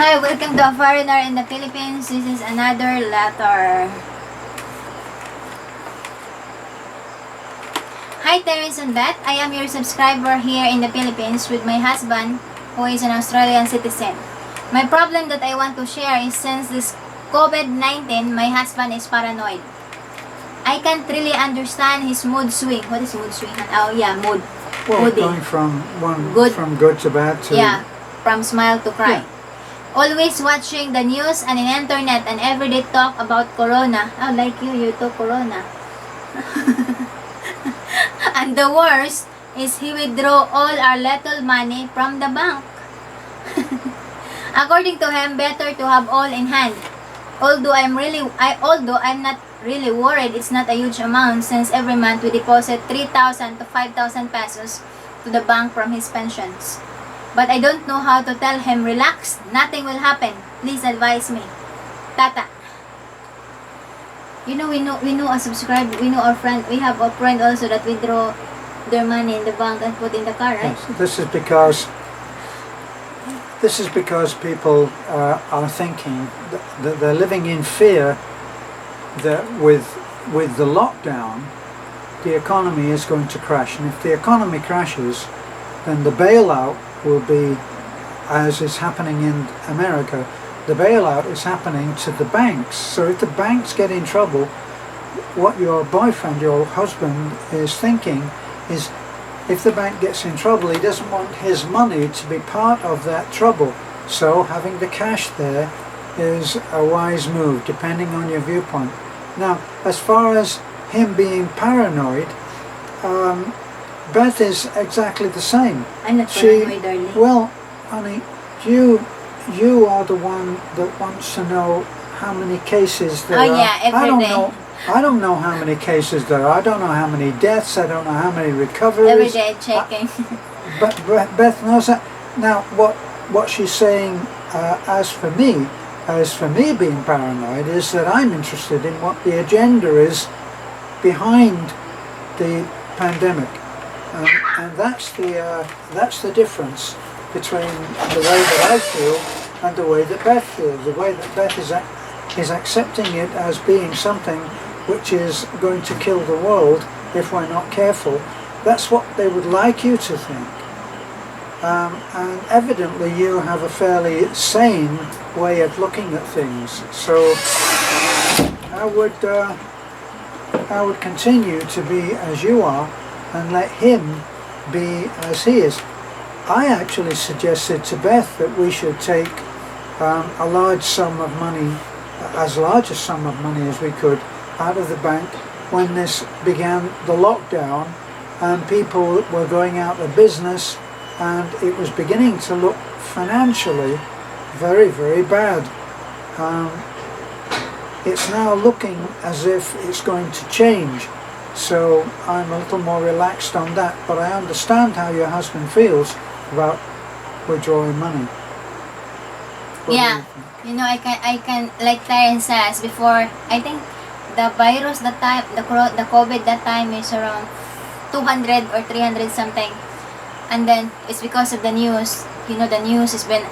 Hi, welcome to A Foreigner in the Philippines. This is another letter. Hi, Terence and Beth. I am your subscriber here in the Philippines with my husband, who is an Australian citizen. My problem that I want to share is since this COVID-19, my husband is paranoid. I can't really understand his mood swing. What is mood swing? Oh yeah, mood. Well, Moody. going from good to bad to... Yeah, from smile to cry. Yeah. Always watching the news and in internet and everyday talk about corona. Oh, like you talk corona. And the worst is he withdraw all our little money from the bank. According to him, better to have all in hand. Although I'm not really worried, it's not a huge amount since every month we deposit 3,000 to 5,000 pesos to the bank from his pensions. But I don't know how to tell him, relax, nothing will happen. Please advise me. Tata. We know a subscriber, we know our friend, we have a friend also that withdraw their money in the bank and put in the car, right? Yes, this is because people are thinking that they're living in fear that with the lockdown, the economy is going to crash. And if the economy crashes, then the bailout will be, as is happening in America, the bailout is happening to the banks. So if the banks get in trouble, what your boyfriend, your husband is thinking is, if the bank gets in trouble, he doesn't want his money to be part of that trouble. So having the cash there is a wise move, depending on your viewpoint. Now, as far as him being paranoid, Beth is exactly the same. I'm not paranoid, darling. Well, honey, you are the one that wants to know how many cases there are. Oh yeah, every day. I don't know how many cases there are. I don't know how many deaths. I don't know how many recoveries. Every day checking. But Beth knows that. Now, what she's saying, as for me being paranoid, is that I'm interested in what the agenda is behind the pandemic. And that's the difference between the way that I feel and the way that Beth feels. The way that Beth is accepting it as being something which is going to kill the world if we're not careful. That's what they would like you to think. And evidently you have a fairly sane way of looking at things. So I would continue to be as you are and let him be as he is. I actually suggested to Beth that we should take a large sum of money, as large a sum of money as we could, out of the bank when this began, the lockdown, and people were going out of business, and it was beginning to look financially very, very bad. It's now looking as if it's going to change. So I'm a little more relaxed on that, but I understand how your husband feels about withdrawing money. What Yeah, I can, like Terence says before, I think the virus that time, the COVID that time is around 200 or 300 something. And then it's because of the news. The news has been,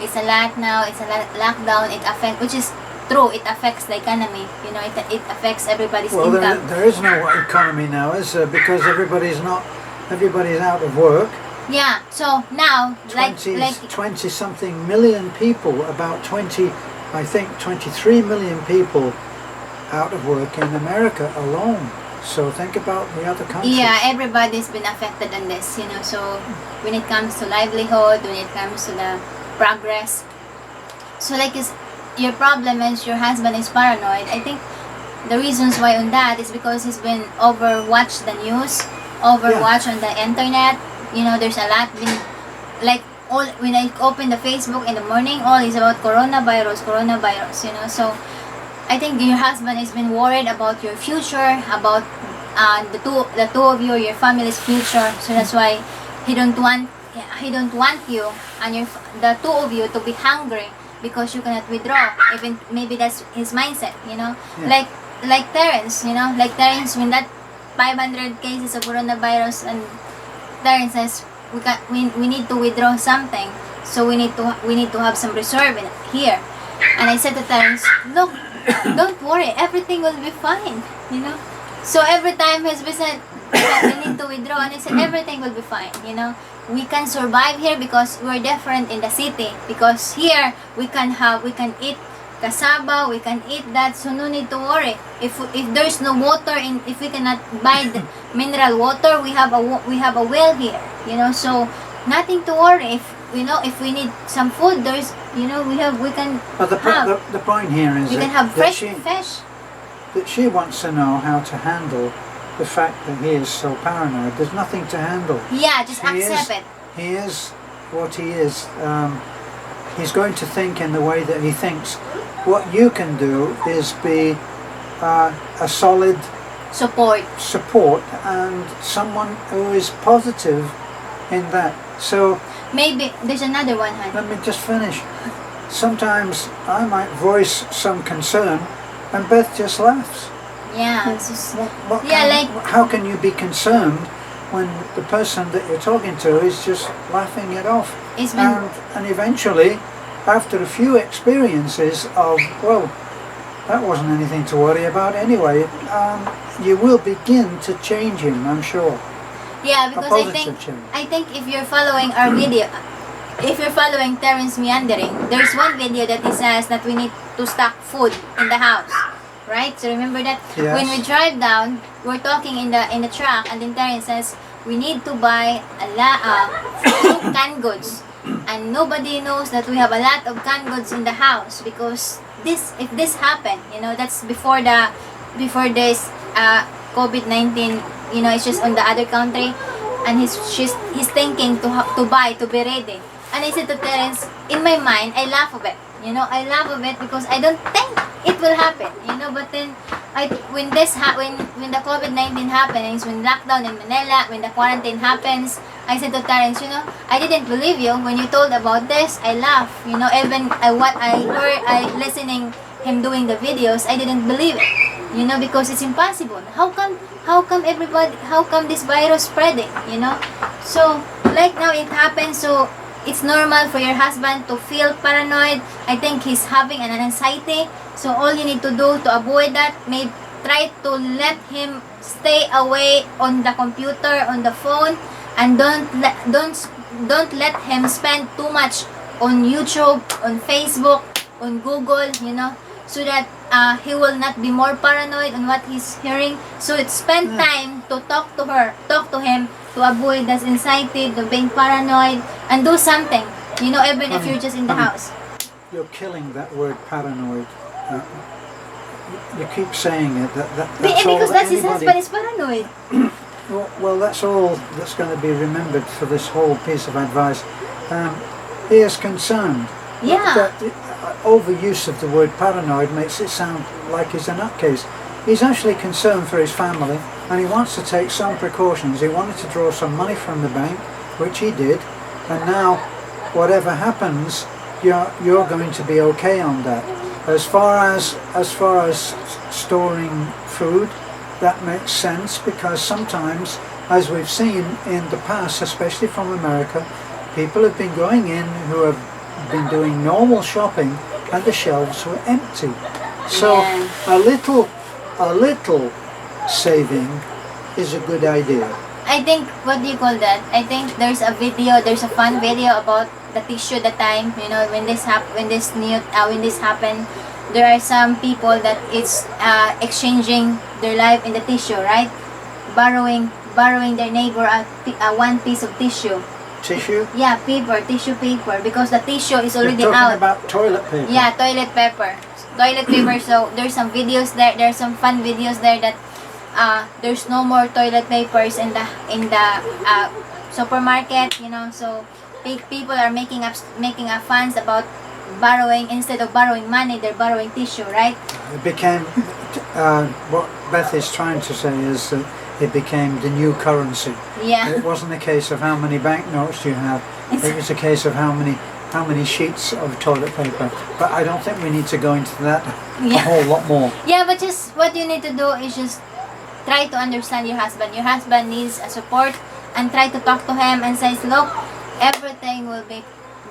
it's a lot now, it's a lockdown, it affects, which is true, it affects the economy. It affects everybody's income. There is no economy now, is there? Because everybody's out of work. Yeah, so now, 20 something million people, about 23 million people out of work in America alone. So think about the other countries. Yeah, everybody's been affected on this, so when it comes to livelihood, when it comes to the progress. So your problem is your husband is paranoid. I think the reasons why on that is because he's been overwatched the news, on the internet. There's a lot been, when I open the Facebook in the morning, all is about coronavirus. So I think your husband has been worried about your future, about the two of you, your family's future. So that's why he don't want you and the two of you to be hungry because you cannot withdraw. Even maybe that's his mindset. Yeah. Like Terence, when that 500 cases of coronavirus and Terence says we need to withdraw something. So we need to have some reserve here. And I said to Terence, look, don't worry, everything will be fine, you know. So every time his said, we need to withdraw, and I said everything will be fine, you know. We can survive here because we're different in the city. Because here we can eat cassava, we can eat that, so no need to worry. If there's no water, and if we cannot buy the mineral water, we have a well here, you know. So nothing to worry. If we need some food, there's, you know, we can But the point here is we can have fresh fish. That she wants to know how to handle the fact that he is so paranoid. There's nothing to handle. Yeah, just accept it. He is what he is. He's going to think in the way that he thinks. What you can do is be a solid support and someone who is positive in that. So maybe there's another one, honey. let me just finish. Sometimes I might voice some concern and Beth just laughs. Yeah. How can you be concerned when the person that you're talking to is just laughing it off? And eventually, after a few experiences of, well, that wasn't anything to worry about anyway, you will begin to change him, I'm sure. Yeah, because I think if you're following our video, if you're following Terence Meandering, there's one video that he says that we need to stock food in the house, right? So remember that? Yes. When we drive down, we're talking in the truck, and then Terence says we need to buy few canned goods, and nobody knows that we have a lot of canned goods in the house, because if this happened, you know, that's before this COVID-19, you know, it's just on the other country, and he's thinking to be ready. And I said to Terence, in my mind, I laugh of it. You know, I laugh of it because I don't think it will happen. You know, but then when the COVID-19 happens, when lockdown in Manila, when the quarantine happens, I said to Terence, you know, I didn't believe you when you told about this. I laugh. You know, even what I heard, listening him doing the videos, I didn't believe it. You know, because it's impossible. How come this virus spreading? You know, so like now it happens. So it's normal for your husband to feel paranoid. I think he's having an anxiety. So all you need to do to avoid that, maybe try to let him stay away on the computer, on the phone, and don't let him spend too much on YouTube, on Facebook, on Google, you know, so that he will not be more paranoid on what he's hearing. So spend time to talk to him, to avoid this anxiety, to being paranoid, and do something, you know, even if you're just in the house. You're killing that word paranoid. You keep saying it. Because that's his husband is paranoid. Well, that's all that's going to be remembered for this whole piece of advice. He is concerned. Yeah. That overuse of the word paranoid makes it sound like he's a nutcase. He's actually concerned for his family, and he wants to take some precautions. He wanted to draw some money from the bank, which he did, and now whatever happens, you're going to be okay on that. As far as storing food, that makes sense, because sometimes, as we've seen in the past, especially from America, people have been going in who have been doing normal shopping and the shelves were empty. So a little saving is a good idea. I think, what do you call that? I think there's a fun video about the tissue that time, you know, when this happened, there are some people that it's exchanging their life in the tissue, right? Borrowing their neighbor one piece of tissue. Tissue? Yeah, tissue paper, because the tissue is already You're talking out. about toilet paper. Yeah, toilet paper. So there's some videos there. There's some fun videos there that there's no more toilet papers in the supermarket. You know, so people are making up funds about borrowing. Instead of borrowing money, they're borrowing tissue, right? It became what Beth is trying to say is that it became the new currency. Yeah. It wasn't a case of how many banknotes you have. It was a case of how many sheets of toilet paper. But I don't think we need to go into that a whole lot more. Yeah, but just what you need to do is just try to understand your husband. Your husband needs a support, and try to talk to him and say, look, everything will be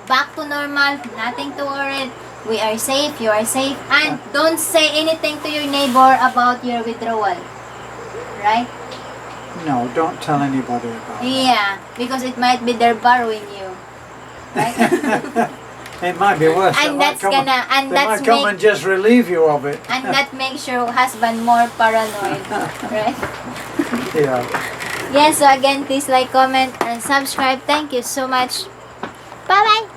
back to normal, nothing to worry. We are safe, you are safe, and don't say anything to your neighbor about your withdrawal. Right? No, don't tell anybody about it. Yeah, because it might be they're borrowing you. Right? It might be worse. And that's they that's might come and just relieve you of it. and that makes your husband more paranoid. Right? Yeah. Yes, so again, please like, comment, and subscribe. Thank you so much. Bye-bye.